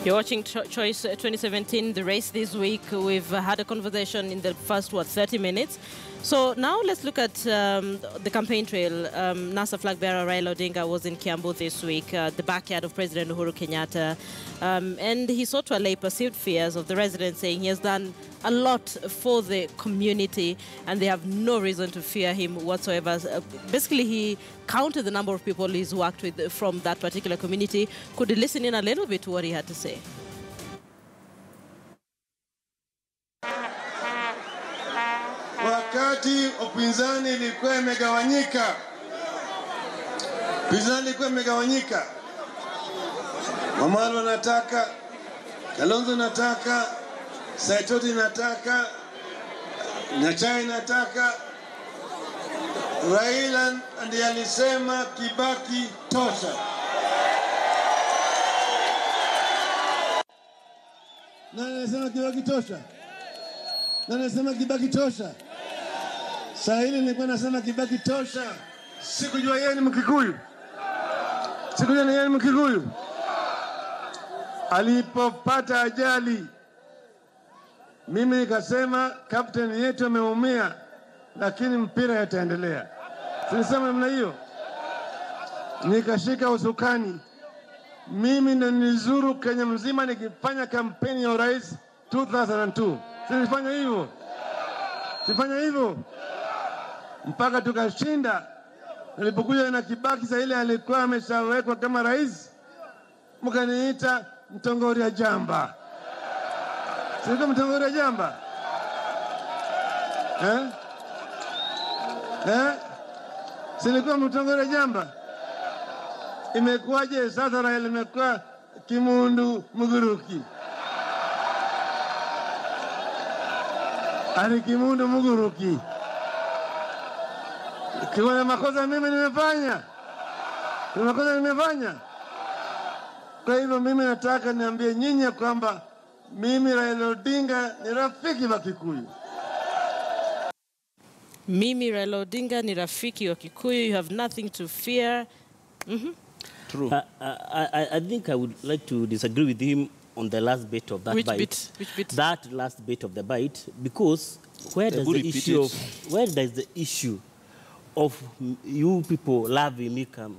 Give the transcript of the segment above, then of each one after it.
You're watching Choice 2017, the race this week. We've had a conversation in the first, 30 minutes. So now let's look at the campaign trail. NASA flag bearer Raila Odinga was in Kiambu this week, the backyard of President Uhuru Kenyatta. And he sought to allay perceived fears of the residents, saying he has done a lot for the community and they have no reason to fear him whatsoever. Basically, he counted the number of people he's worked with from that particular community. Could you listen in a little bit to what he had to say? Wakati upinzani ilikuwa imegawanyika, Wamalo wanataka, Kalonzo nataka, Saitoti nataka, Nyachai nataka, Raila ndiye alisema Kibaki tosha. Nani alisema Kibaki tosha? Nani alisema Kibaki tosha? Sahili nilikuwa nasema Kibaki tosha. Sikujua yeye ni Mkikuyu. Sikujua yeye ni Mkikuyu. Alipopata ajali, mimi nikasema kapteni yetu ameumia, lakini mpira yataendelea. Sinisema namna hiyo. Nikashika usukani. Mimi ndo nilizuru Kenya mzima nikifanya kampeni ya urais 2002. Sifanya hivyo. Sifanya hivyo. Mpaka tukashinda. Nilipokuja na Kibaki saa ile alikuwa ameshawekwa kama rais, mkaniita mtongoria jamba. Sio mtongoria jamba? Silikuwa mtongoria jamba? Imekuwaje sasa Raila imekuwa Kimundu Muguruki? Ani Kimundu Muguruki. Kuna makosa mimi nimefanya. Kuna makosa nimefanya. Kwa hivyo mimi nataka niambie nyinyi kwamba mimi Raila Odinga ni rafiki wa Kikuyu. Mimi Raila Odinga ni rafiki wa Kikuyu. You have nothing to fear. True. I think I would like to disagree with him on the last bit of that bite. Which bit? That last bit of the bite, because where does the issue of you people loving me come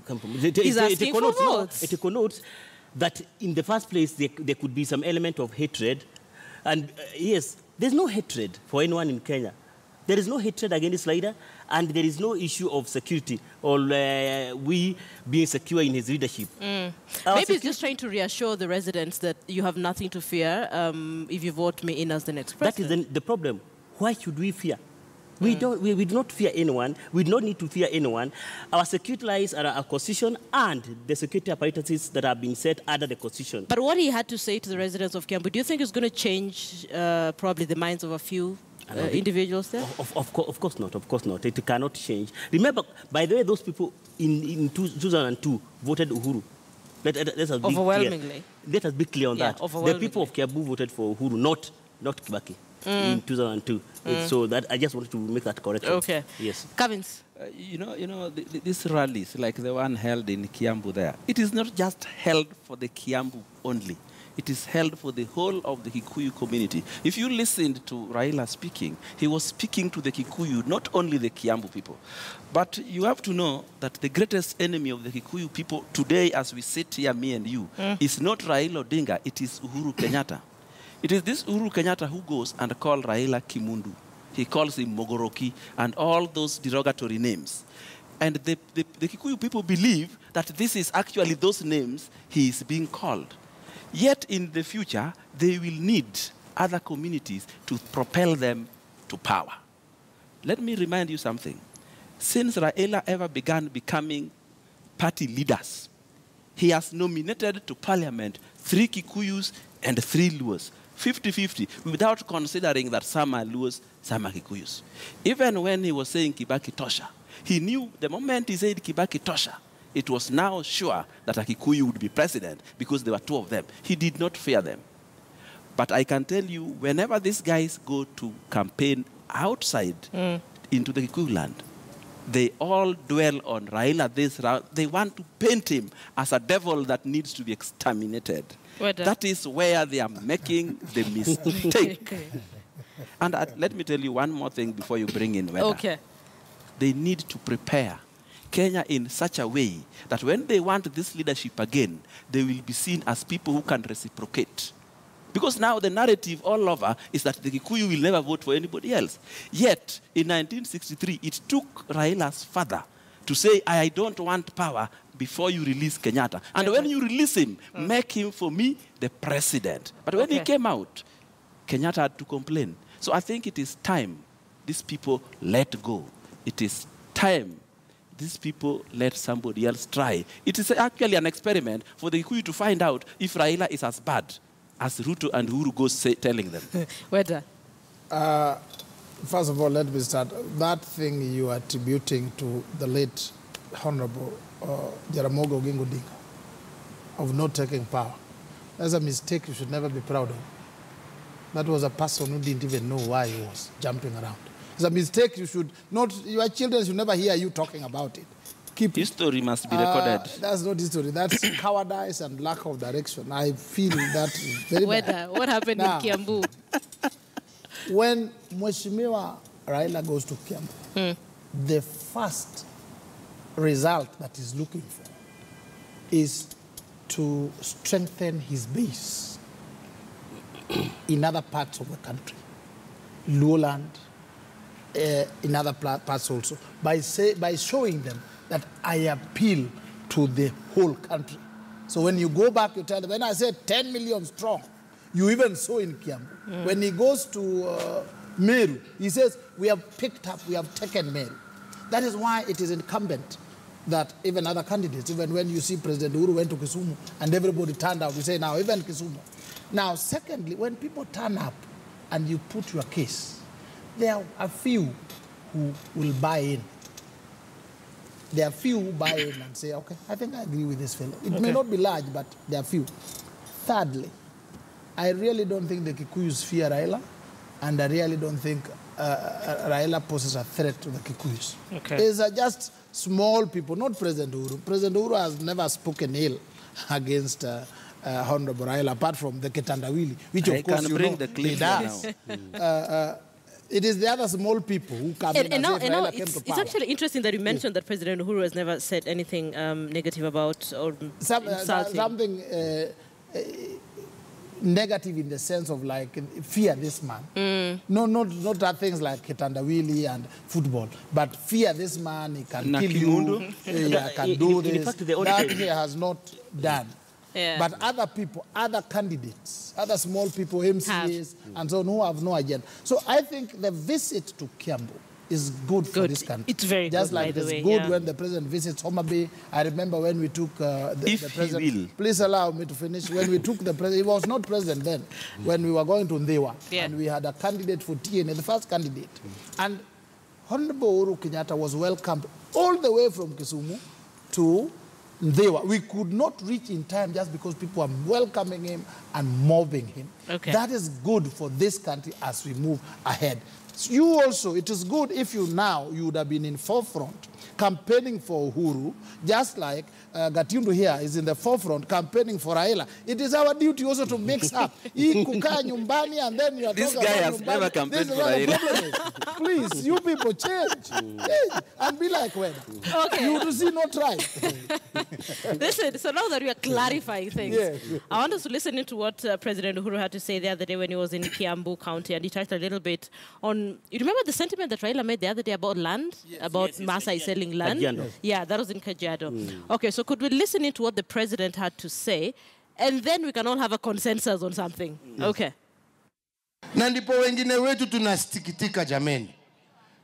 from? He's asking for votes. It connotes that in the first place there could be some element of hatred, and yes, there's no hatred for anyone in Kenya. There is no hatred against Raila, and there is no issue of security or we being secure in his leadership. Maybe he's just trying to reassure the residents that you have nothing to fear if you vote me in as the next president. That is the problem. Why should we fear? We do not fear anyone. We do not need to fear anyone. Our security lies are our constitution and the security apparatuses that have been set under the constitution. But what he had to say to the residents of Kiambu, do you think it's going to change probably the minds of a few individuals there? Of course not. Of course not. It cannot change. Remember, by the way, those people in 2002 voted Uhuru. Let us be overwhelmingly. Clear. Let us be clear on that. The people of Kiambu voted for Uhuru, not Kibaki. In 2002. So that I just wanted to make that correction. Okay. Yes. Kavins. These rallies, like the one held in Kiambu there, it is not just held for the Kiambu only. It is held for the whole of the Kikuyu community. If you listened to Raila speaking, he was speaking to the Kikuyu, not only the Kiambu people. But you have to know that the greatest enemy of the Kikuyu people today, as we sit here, me and you, is not Raila Odinga, it is Uhuru Kenyatta. It is this Uhuru Kenyatta who goes and calls Raila Kimundu. He calls him Mogoroki and all those derogatory names. And the Kikuyu people believe that this is actually those names he is being called. Yet in the future, they will need other communities to propel them to power. Let me remind you something. Since Raila ever began becoming party leaders, he has nominated to parliament 3 Kikuyus and 3 Luos. 50-50, without considering that some are Luos, some are Kikuyus. Even when he was saying Kibaki Tosha, he knew the moment he said Kibaki Tosha, it was now sure that a Kikuyu would be president because there were 2 of them. He did not fear them. But I can tell you, whenever these guys go to campaign outside into the Kikuyu land, they all dwell on Raila this. They want to paint him as a devil that needs to be exterminated. That is where they are making the mistake. And let me tell you one more thing before you bring in weather. Okay. They need to prepare Kenya in such a way that when they want this leadership again, they will be seen as people who can reciprocate. Because now the narrative all over is that the Kikuyu will never vote for anybody else. Yet, in 1963, it took Raila's father to say, I don't want power before you release Kenyatta. And when you release him, make him, for me, the president. But when he came out, Kenyatta had to complain. So I think it is time these people let go. It is time these people let somebody else try. It is actually an experiment for the Kikuyu to find out if Raila is as bad as Ruto and Uhuru goes telling them. Whether? First of all, let me start. That thing you are attributing to the late Honorable Jaramogi Oginga Odinga of not taking power, that's a mistake you should never be proud of. That was a person who didn't even know why he was jumping around. It's a mistake you should not, your children should never hear you talking about it. Keep history must be recorded. That's not history. That's cowardice and lack of direction. I feel that very bad. What happened in Kiambu? When Mheshimiwa Raila goes to Kiambu, the first result that he's looking for is to strengthen his base in other parts of the country, Lowland, in other parts also, by showing them that I appeal to the whole country. So when you go back, you tell them, when I said 10 million strong, you even saw in Kiambu. When he goes to Meru, he says, we have picked up, we have taken Meru. That is why it is incumbent that even other candidates, even when you see President Uhuru went to Kisumu and everybody turned out, we say now, even Kisumu. Now, secondly, when people turn up and you put your case, there are a few who will buy in. There are few who buy in and say, okay, I think I agree with this fellow. It may not be large, but there are few. Thirdly, I really don't think the Kikuyus fear Raila, and I really don't think Raila poses a threat to the Kikuyus. It's just small people, not President Uhuru. President Uhuru has never spoken ill against Honorable Raila, apart from the Ketandawili, which of course you know he does. It is the other small people who come in and say Raila came to power. It's actually interesting that you mentioned that President Uhuru has never said anything negative about or insulting. Something negative in the sense of like fear this man. No, not things like Ketandawili and football, but fear this man, he can kill you, he can do this. In fact, that he has not done. But other people, other candidates, other small people, MCAs, and so on, who have no agenda. So I think the visit to Kiambu is good for this country. It's very just good, like by the way, it's good when the president visits Homa Bay. I remember when we took the president. He will. Please allow me to finish. When we took the president, he was not president then. When we were going to Ndewa, and we had a candidate for TNA, the first candidate, and Honorable Uhuru Kenyatta was welcomed all the way from Kisumu to Ndewa. We could not reach in time just because people are welcoming him and mobbing him. That is good for this country as we move ahead. You also, it is good if you would have been in forefront campaigning for Uhuru, just like Gatundu here is in the forefront campaigning for Raila. It is our duty also to mix up. Kukaa nyumbani and then you are this talking guy about has nyumbani. never campaigned for Raila. Please, you people change and be like when. You to see no try. Listen, so now that we are clarifying things, I want us to listen into what President Uhuru had to say the other day when he was in Kiambu County, and he touched a little bit on, you remember the sentiment that Raila made the other day about land? About Maasai selling land? Kajiado. Yeah, that was in Kajiado. Okay, so could we listen into what the president had to say, and then we can all have a consensus on something? Okay. Na ndipo wengine wetu tunasikitika jameni.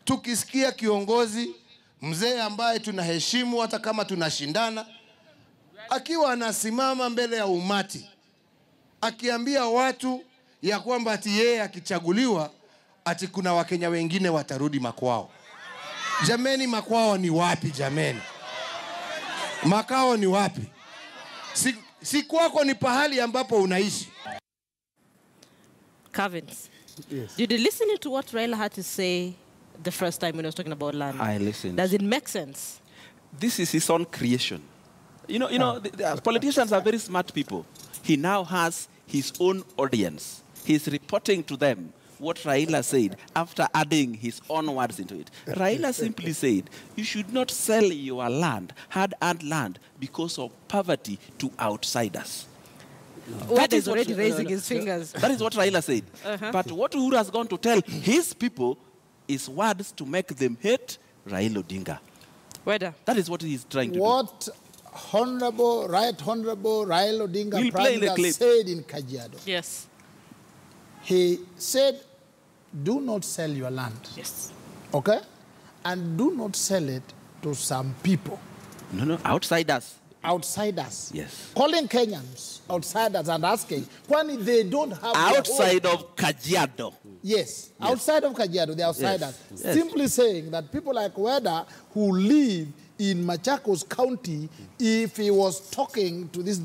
Tukisikia kiongozi mzee ambaye tunaheshimu hata kama tunashindana, akiwa anasimama mbele ya umati, akiambia watu ya kwamba ati yeye akichaguliwa ati kuna Wakenya wengine watarudi makwao. Jameni, makwao ni wapi jameni? Makao ni wapi? Si kwako, ni pahali ambapo unaishi. Cavins, did you listen to what Raila had to say the first time when he was talking about land. I listened. Does it make sense? This is his own creation. The politicians are very smart people. He now has his own audience. He's reporting to them what Raila said after adding his own words into it. Raila simply said, you should not sell your land, hard-earned land, because of poverty to outsiders. That is already raising his fingers. That is what Raila said. But what Uhuru has gone to tell his people is words to make them hate Raila Odinga. Whether? That is what he's trying to do. What Right Honorable Raila Odinga Prime Minister said in Kajiado. Yes. He said, do not sell your land. Yes. Okay? And do not sell it to some people. No, outsiders. Outsiders. Yes. Calling Kenyans outsiders and asking, when they don't have outside of Kajiado. Yes. Outside of Kajiado, the outsiders. Yes. Simply saying that people like Weda who live in Machakos County, if he was talking to this,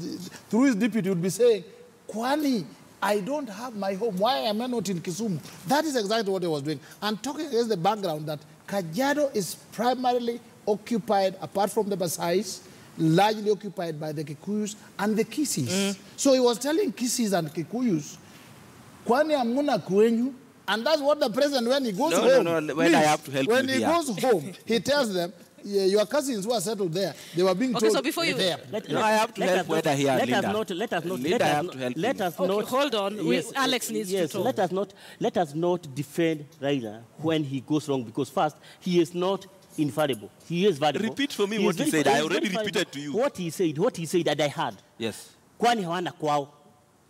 through his deputy, would be saying, Kwani, I don't have my home. Why am I not in Kisumu? That is exactly what he was doing. And talking against the background that Kajiado is primarily occupied, apart from the Maasais, largely occupied by the Kikuyus and the Kisis. So he was telling Kisis and Kikuyus, Kwani amuna kwenyu? And that's what the president, when he goes home, when I have to help when you he goes home, he tells them, yeah, your cousins who are settled there, they were being told. So before you, I have to help Weda here, Linda. Hold on. Yes, Alex needs to talk. Let us not defend Raila when he goes wrong, because first, he is not infallible. He is valuable. Repeat for me what he said. I already repeated to you. What he said that I heard. Yes. Kwani hawana kwao.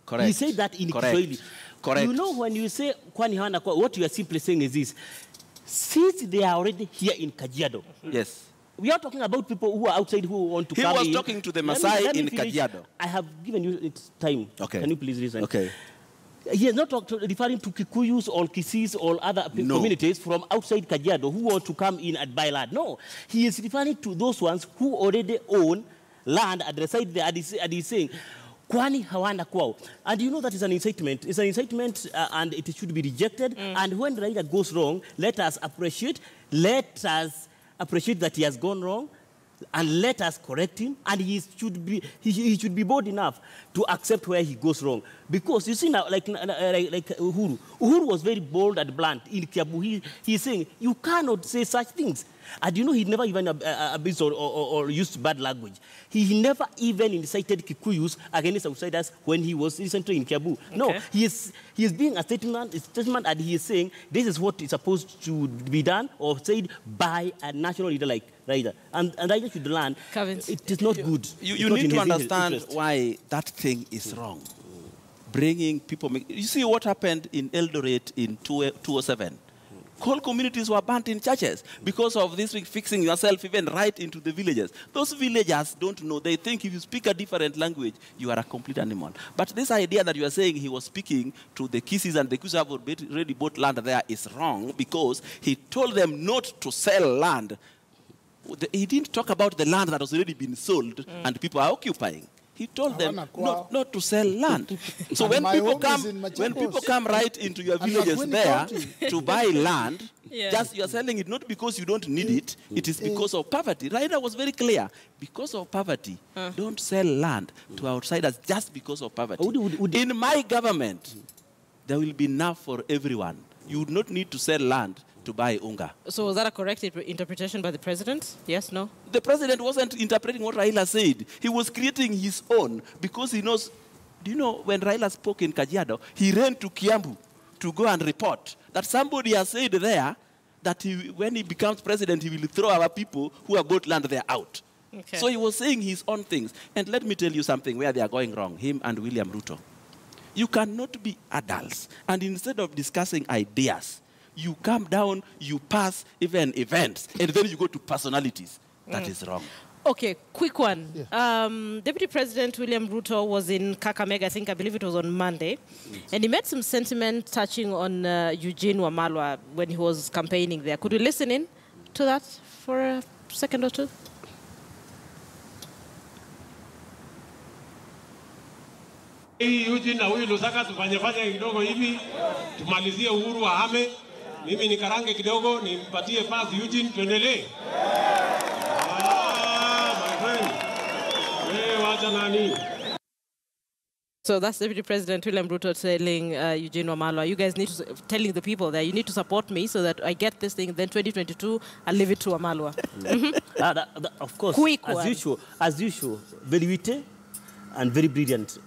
Correct. He said that in Kiswahili. Correct. You know, when you say Kwani hawana kwao, what you are simply saying is this. Since they are already here in Kajiado. Yes. We are talking about people who are outside who want to come in. He was talking to the Maasai in Kajiado. I have given you time. Okay. Can you please listen? Okay. He is not referring to Kikuyus or Kisis or other communities from outside Kajiado who want to come in and buy land. No. He is referring to those ones who already own land at the side there, and he's saying, Kwani hawana kwao. And you know that is an incitement. It's an incitement and it should be rejected. And when Raila goes wrong, let us appreciate that he has gone wrong, and let us correct him, and he should be bold enough to accept where he goes wrong. Because you see now, like Uhuru was very bold and blunt in Kiambu. He's saying, you cannot say such things. And you know, he never even abused or used bad language. He never even incited Kikuyus against outsiders when he was recently in Kiambu. Okay. No, he is being a statement, and he is saying this is what is supposed to be done or said by a national leader like Raila. And Raila should learn it is not good. You need to understand why that thing is wrong. Bringing people... You see what happened in Eldoret in 2007? Whole communities were burnt in churches because of this fixing yourself even right into the villages. Those villagers don't know. They think if you speak a different language, you are a complete animal. But this idea that you are saying he was speaking to the Kisis and the Kisis have already bought land there is wrong, because he told them not to sell land. He didn't talk about the land that has already been sold and people are occupying. He told them not to sell land. So when people come right into your villages there to buy land, just you are selling it not because you don't need it, it is because of poverty. Raila was very clear. Because of poverty, don't sell land to outsiders just because of poverty. In my government, there will be enough for everyone. You would not need to sell land to buy unga. So was that a correct interpretation by the president? Yes, no? The president wasn't interpreting what Raila said. He was creating his own, because he knows... Do you know, when Raila spoke in Kajiado, he ran to Kiambu to go and report that somebody has said there that when he becomes president, he will throw our people who have bought land there out. Okay. So he was saying his own things. And let me tell you something where they are going wrong, him and William Ruto. You cannot be adults, and instead of discussing ideas, you come down, you pass even events, and then you go to personalities. That is wrong. Okay, quick one. Yeah. Deputy President William Ruto was in Kakamega, I believe it was on Monday, and he made some sentiment touching on Eugene Wamalwa when he was campaigning there. Could we listen in to that for a second or two? Eugene na huyu Lusaka tufanye kidogo hivi, tumalizie Uhuru ahame, Mimi nikarange kidogo nimpatie pass Eugene tuendelee. My friend. Wacha nani? So that's Deputy President William Ruto telling Eugene Wamalwa, you guys need to, telling the people that you need to support me so that I get this thing, then 2022, I'll leave it to Wamalwa. Of course, Quick as usual, very witty and very brilliant.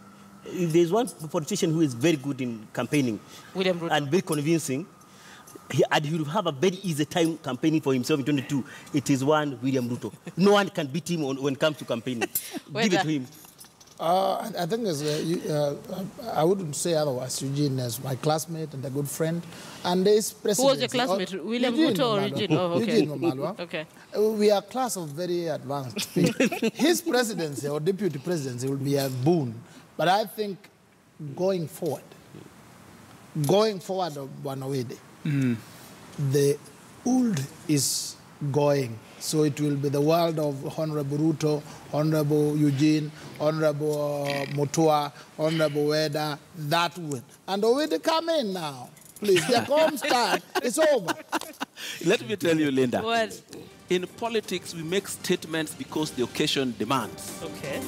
If there's one politician who is very good in campaigning William Ruto. and very convincing, and he will have a very easy time campaigning for himself in 2022, it is one William Ruto. No one can beat him when it comes to campaigning. Give it to him. I think I wouldn't say otherwise. Eugene is my classmate and a good friend. And his president. Who was your classmate? William Ruto or Eugene? Oh, okay. Eugene Wamalwa. Okay. We are a class of very advanced people. His presidency or deputy presidency will be a boon. But I think going forward, Wanawede, the old is going. So it will be the world of Honorable Ruto, Honorable Eugene, Honorable Mutua, Honorable Weda, that would. And Owede come in now. Please, the home start. It's over. Let me tell you, Linda. What? In politics, we make statements because the occasion demands. Okay.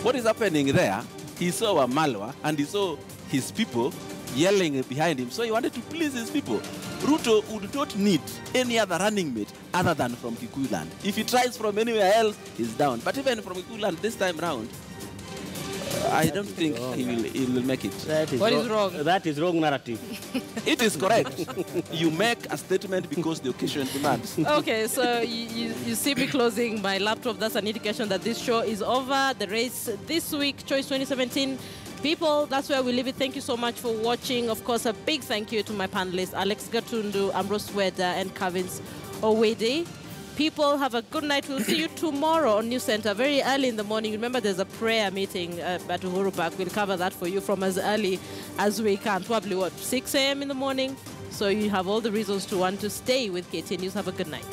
What is happening there? He saw Wamalwa and he saw his people yelling behind him. So he wanted to please his people. Ruto would not need any other running mate other than from Kikuyu land. If he tries from anywhere else, he's down. But even from Kikuyu land this time round, I don't think he will make it. What is wrong? That is wrong narrative. It is correct. You make a statement because the occasion demands. Okay, so you see me closing my laptop. That's an indication that this show is over. The race this week, Choice 2017. People, that's where we leave it. Thank you so much for watching. Of course, a big thank you to my panelists, Alex Gatundu, Ambrose Weda, and Kavins Owede. People, have a good night. We'll see you tomorrow on News Center, very early in the morning. Remember, there's a prayer meeting at Uhuru Park. We'll cover that for you from as early as we can. Probably, 6 a.m. in the morning? So you have all the reasons to want to stay with KTN News. Have a good night.